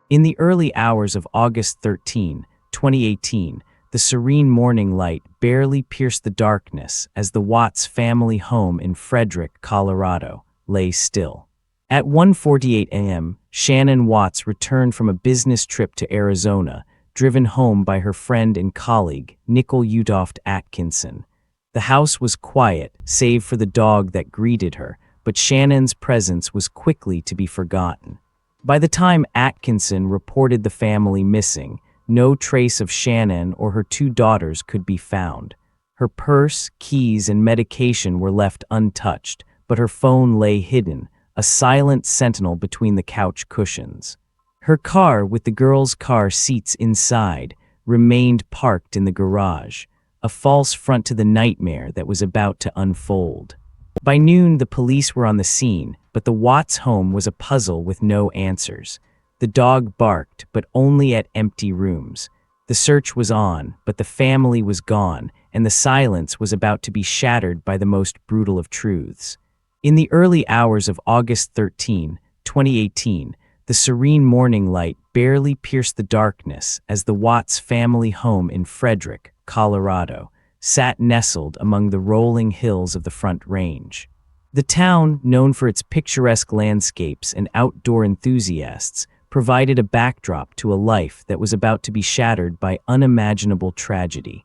In the early hours of August 13, 2018, the serene morning light barely pierced the darkness as the Watts family home in Frederick, Colorado, lay still. At 1:48 a.m., Shanann Watts returned from a business trip to Arizona, driven home by her friend and colleague, Nicole Atkinson. The house was quiet, save for the dog that greeted her, but Shannon's presence was quickly to be forgotten. By the time Atkinson reported the family missing, no trace of Shanann or her two daughters could be found. Her purse, keys, and medication were left untouched, but her phone lay hidden, a silent sentinel between the couch cushions. Her car, with the girls' car seats inside, remained parked in the garage, a false front to the nightmare that was about to unfold. By noon, the police were on the scene, but the Watts home was a puzzle with no answers. The dog barked, but only at empty rooms. The search was on, but the family was gone, and the silence was about to be shattered by the most brutal of truths. In the early hours of August 13, 2018, the serene morning light barely pierced the darkness as the Watts family home in Frederick, Colorado, sat nestled among the rolling hills of the Front Range. The town, known for its picturesque landscapes and outdoor enthusiasts, provided a backdrop to a life that was about to be shattered by unimaginable tragedy.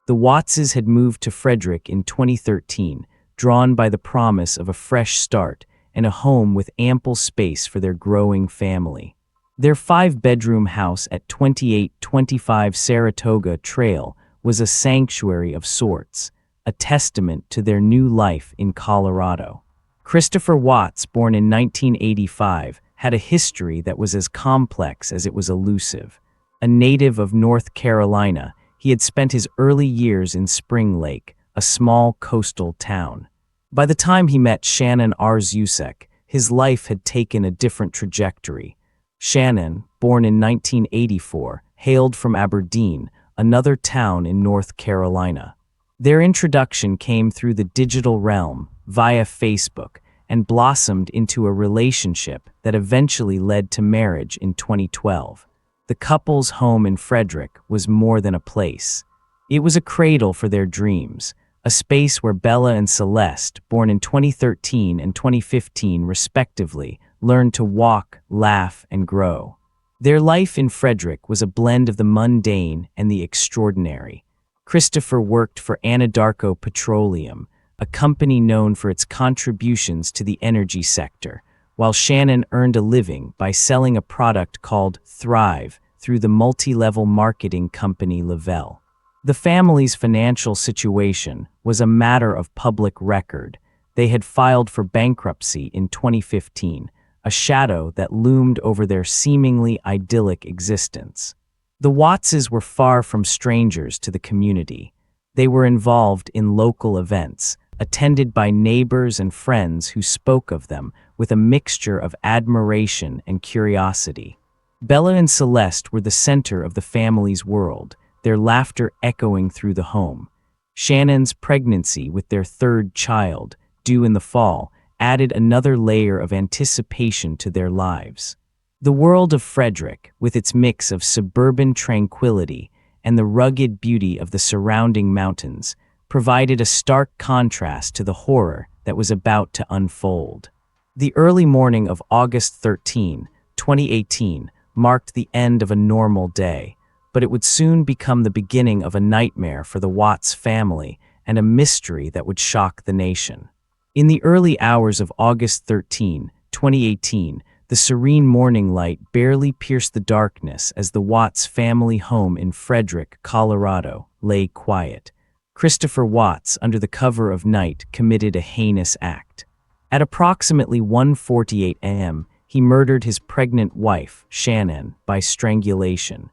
The Wattses had moved to Frederick in 2013, drawn by the promise of a fresh start and a home with ample space for their growing family. Their 5-bedroom house at 2825 Saratoga Trail was a sanctuary of sorts, a testament to their new life in Colorado. Christopher Watts, born in 1985, had a history that was as complex as it was elusive. A native of North Carolina, he had spent his early years in Spring Lake, a small coastal town. By the time he met Shanann Watts, his life had taken a different trajectory. Shanann, born in 1984, hailed from Aberdeen, another town in North Carolina. Their introduction came through the digital realm, via Facebook, and blossomed into a relationship that eventually led to marriage in 2012. The couple's home in Frederick was more than a place. It was a cradle for their dreams, a space where Bella and Celeste, born in 2013 and 2015 respectively, learned to walk, laugh, and grow. Their life in Frederick was a blend of the mundane and the extraordinary. Christopher worked for Anadarko Petroleum, a company known for its contributions to the energy sector, while Shanann earned a living by selling a product called Thrive through the multi-level marketing company Lavelle. The family's financial situation was a matter of public record. They had filed for bankruptcy in 2015, a shadow that loomed over their seemingly idyllic existence. The Wattses were far from strangers to the community. They were involved in local events, attended by neighbors and friends who spoke of them with a mixture of admiration and curiosity. Bella and Celeste were the center of the family's world, their laughter echoing through the home. Shannon's pregnancy with their third child, due in the fall, added another layer of anticipation to their lives. The world of Frederick, with its mix of suburban tranquility and the rugged beauty of the surrounding mountains, provided a stark contrast to the horror that was about to unfold. The early morning of August 13, 2018, marked the end of a normal day, but it would soon become the beginning of a nightmare for the Watts family and a mystery that would shock the nation. In the early hours of August 13, 2018, the serene morning light barely pierced the darkness as the Watts family home in Frederick, Colorado, lay quiet. Christopher Watts, under the cover of night, committed a heinous act. At approximately 1:48 a.m., he murdered his pregnant wife, Shanann, by strangulation.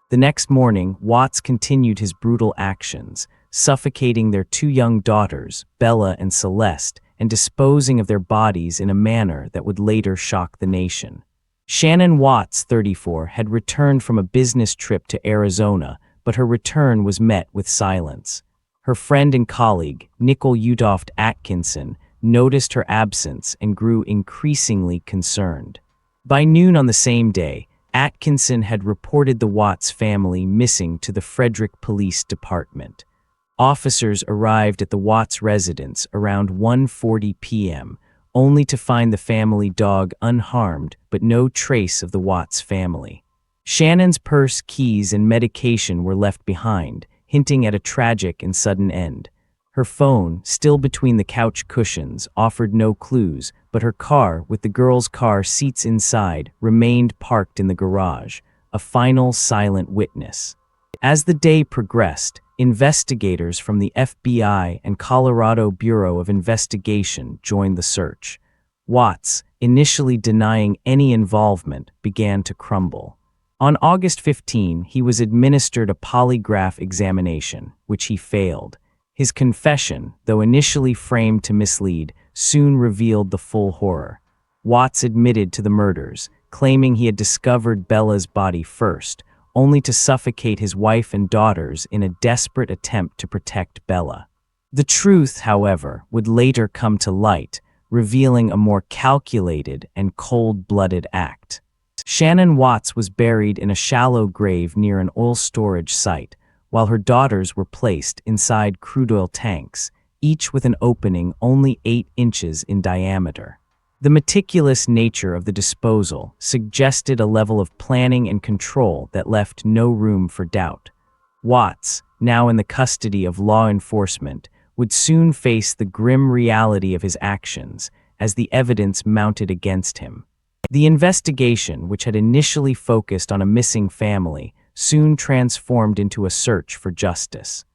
The next morning, Watts continued his brutal actions, suffocating their two young daughters, Bella and Celeste, and disposing of their bodies in a manner that would later shock the nation. Shanann Watts, 34, had returned from a business trip to Arizona, but her return was met with silence. Her friend and colleague, Nicole Atkinson, noticed her absence and grew increasingly concerned. By noon on the same day, Atkinson had reported the Watts family missing to the Frederick Police Department. Officers arrived at the Watts residence around 1:40 p.m., only to find the family dog unharmed but no trace of the Watts family. Shannon's purse, keys, and medication were left behind, hinting at a tragic and sudden end. Her phone, still between the couch cushions, offered no clues, but her car, with the girl's car seats inside, remained parked in the garage, a final silent witness. As the day progressed, investigators from the FBI and Colorado Bureau of Investigation joined the search. Watts, initially denying any involvement, began to crumble. On August 15, he was administered a polygraph examination, which he failed. His confession, though initially framed to mislead, soon revealed the full horror. Watts admitted to the murders, claiming he had discovered Bella's body first, only to suffocate his wife and daughters in a desperate attempt to protect Bella. The truth, however, would later come to light, revealing a more calculated and cold-blooded act. Shanann Watts was buried in a shallow grave near an oil storage site, while her daughters were placed inside crude oil tanks, each with an opening only 8 inches in diameter. The meticulous nature of the disposal suggested a level of planning and control that left no room for doubt. Watts, now in the custody of law enforcement, would soon face the grim reality of his actions as the evidence mounted against him. The investigation, which had initially focused on a missing family, soon transformed into a search for justice.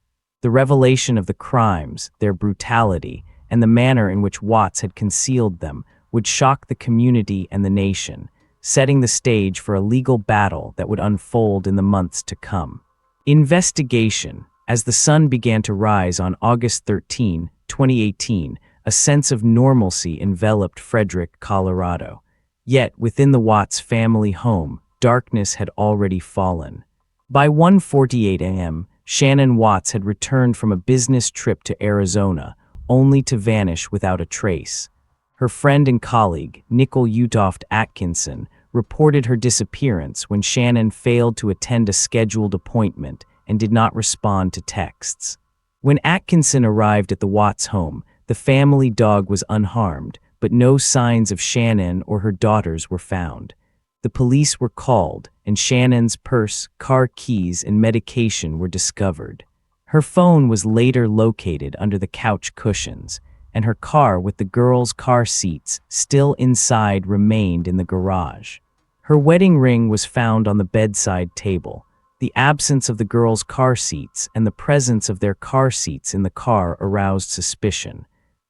The revelation of the crimes, their brutality, and the manner in which Watts had concealed them would shock the community and the nation, setting the stage for a legal battle that would unfold in the months to come. Investigation. As the sun began to rise on August 13, 2018, a sense of normalcy enveloped Frederick, Colorado. Yet, within the Watts family home, darkness had already fallen. By 1:48 a.m., Shanann Watts had returned from a business trip to Arizona, only to vanish without a trace. Her friend and colleague, Nicole Utoft Atkinson, reported her disappearance when Shanann failed to attend a scheduled appointment and did not respond to texts. When Atkinson arrived at the Watts home, the family dog was unharmed, but no signs of Shanann or her daughters were found. The police were called, and Shannon's purse, car keys, and medication were discovered. Her phone was later located under the couch cushions, and her car with the girls' car seats still inside remained in the garage. Her wedding ring was found on the bedside table. The absence of the girls' car seats and the presence of their car seats in the car aroused suspicion.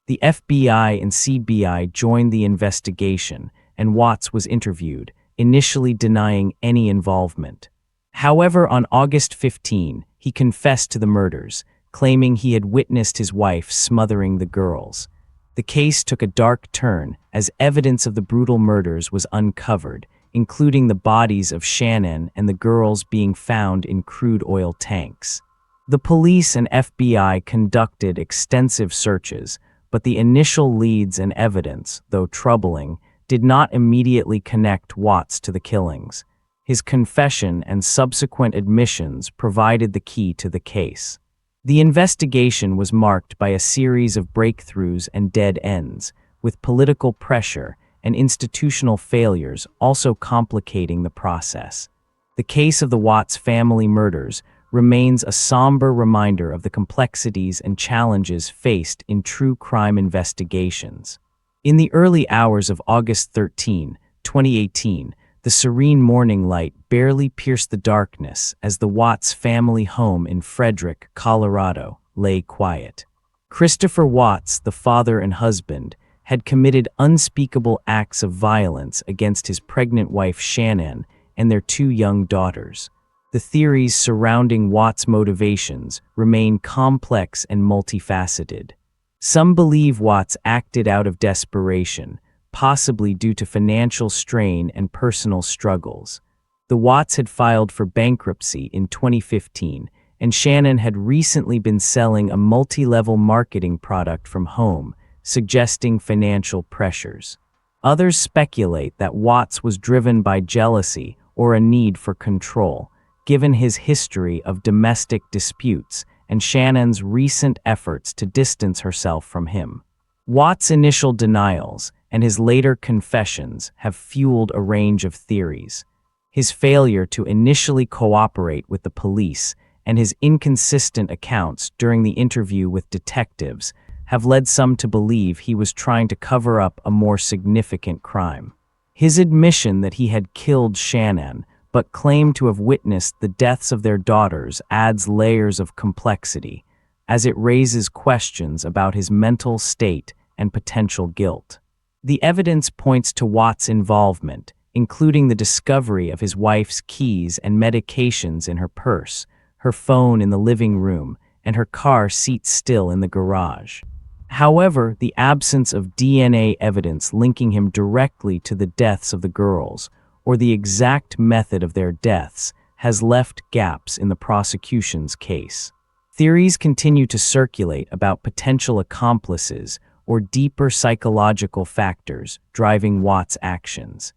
The FBI and CBI joined the investigation, and Watts was interviewed, initially denying any involvement. However, on August 15, he confessed to the murders, claiming he had witnessed his wife smothering the girls. The case took a dark turn as evidence of the brutal murders was uncovered, including the bodies of Shanann and the girls being found in crude oil tanks. The police and FBI conducted extensive searches, but the initial leads and evidence, though troubling, did not immediately connect Watts to the killings. His confession and subsequent admissions provided the key to the case. The investigation was marked by a series of breakthroughs and dead ends, with political pressure and institutional failures also complicating the process. The case of the Watts family murders remains a somber reminder of the complexities and challenges faced in true crime investigations. In the early hours of August 13, 2018, the serene morning light barely pierced the darkness as the Watts family home in Frederick, Colorado, lay quiet. Christopher Watts, the father and husband, had committed unspeakable acts of violence against his pregnant wife Shanann and their 2 young daughters. The theories surrounding Watts' motivations remain complex and multifaceted. Some believe Watts acted out of desperation, possibly due to financial strain and personal struggles. The Watts had filed for bankruptcy in 2015, and Shanann had recently been selling a multi-level marketing product from home, suggesting financial pressures. Others speculate that Watts was driven by jealousy or a need for control, given his history of domestic disputes and Shannon's recent efforts to distance herself from him. Watts' initial denials and his later confessions have fueled a range of theories. His failure to initially cooperate with the police and his inconsistent accounts during the interview with detectives have led some to believe he was trying to cover up a more significant crime. His admission that he had killed Shanann, but claimed to have witnessed the deaths of their daughters, adds layers of complexity, as it raises questions about his mental state and potential guilt. The evidence points to Watts' involvement, including the discovery of his wife's keys and medications in her purse, her phone in the living room, and her car seat still in the garage. However, the absence of DNA evidence linking him directly to the deaths of the girls, or the exact method of their deaths, has left gaps in the prosecution's case. Theories continue to circulate about potential accomplices or deeper psychological factors driving Watts' actions.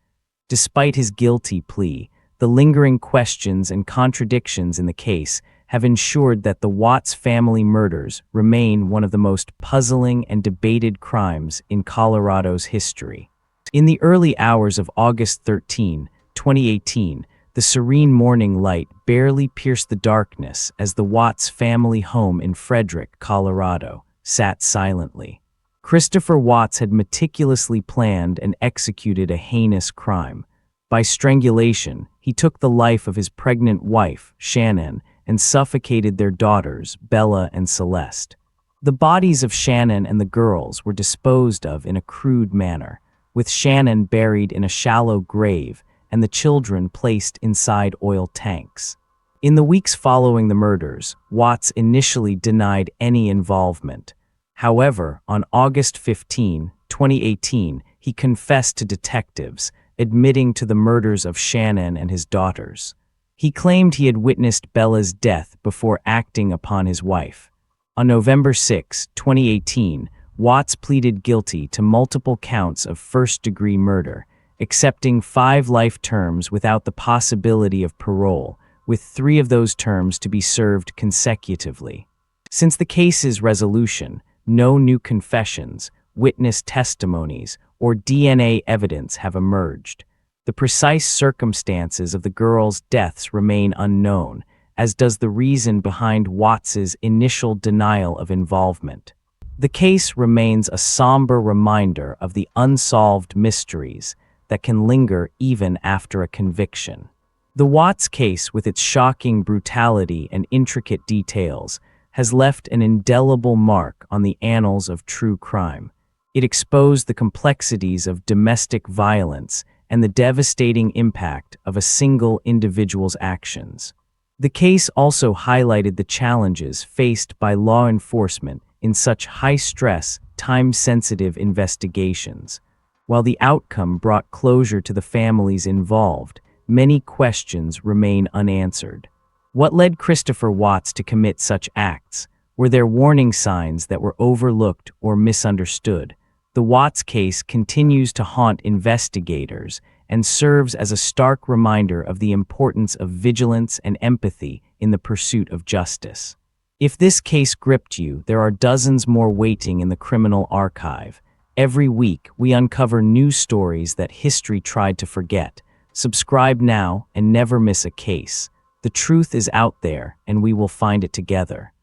Despite his guilty plea, the lingering questions and contradictions in the case have ensured that the Watts family murders remain one of the most puzzling and debated crimes in Colorado's history. In the early hours of August 13, 2018, the serene morning light barely pierced the darkness as the Watts family home in Frederick, Colorado, sat silently. Christopher Watts had meticulously planned and executed a heinous crime. By strangulation, he took the life of his pregnant wife, Shanann, and suffocated their daughters, Bella and Celeste. The bodies of Shanann and the girls were disposed of in a crude manner, with Shanann buried in a shallow grave and the children placed inside oil tanks. In the weeks following the murders, Watts initially denied any involvement. However, on August 15, 2018, he confessed to detectives, admitting to the murders of Shanann and his daughters. He claimed he had witnessed Bella's death before acting upon his wife. On November 6, 2018, Watts pleaded guilty to multiple counts of first-degree murder, accepting 5 life terms without the possibility of parole, with 3 of those terms to be served consecutively. Since the case's resolution, no new confessions, witness testimonies, or DNA evidence have emerged. The precise circumstances of the girls' deaths remain unknown, as does the reason behind Watts's initial denial of involvement. The case remains a somber reminder of the unsolved mysteries that can linger even after a conviction. The Watts case, with its shocking brutality and intricate details, has left an indelible mark on the annals of true crime. It exposed the complexities of domestic violence and the devastating impact of a single individual's actions. The case also highlighted the challenges faced by law enforcement in such high-stress, time-sensitive investigations. While the outcome brought closure to the families involved, many questions remain unanswered. What led Christopher Watts to commit such acts? Were there warning signs that were overlooked or misunderstood? The Watts case continues to haunt investigators and serves as a stark reminder of the importance of vigilance and empathy in the pursuit of justice. If this case gripped you, there are dozens more waiting in the criminal archive. Every week, we uncover new stories that history tried to forget. Subscribe now and never miss a case. The truth is out there, and we will find it together.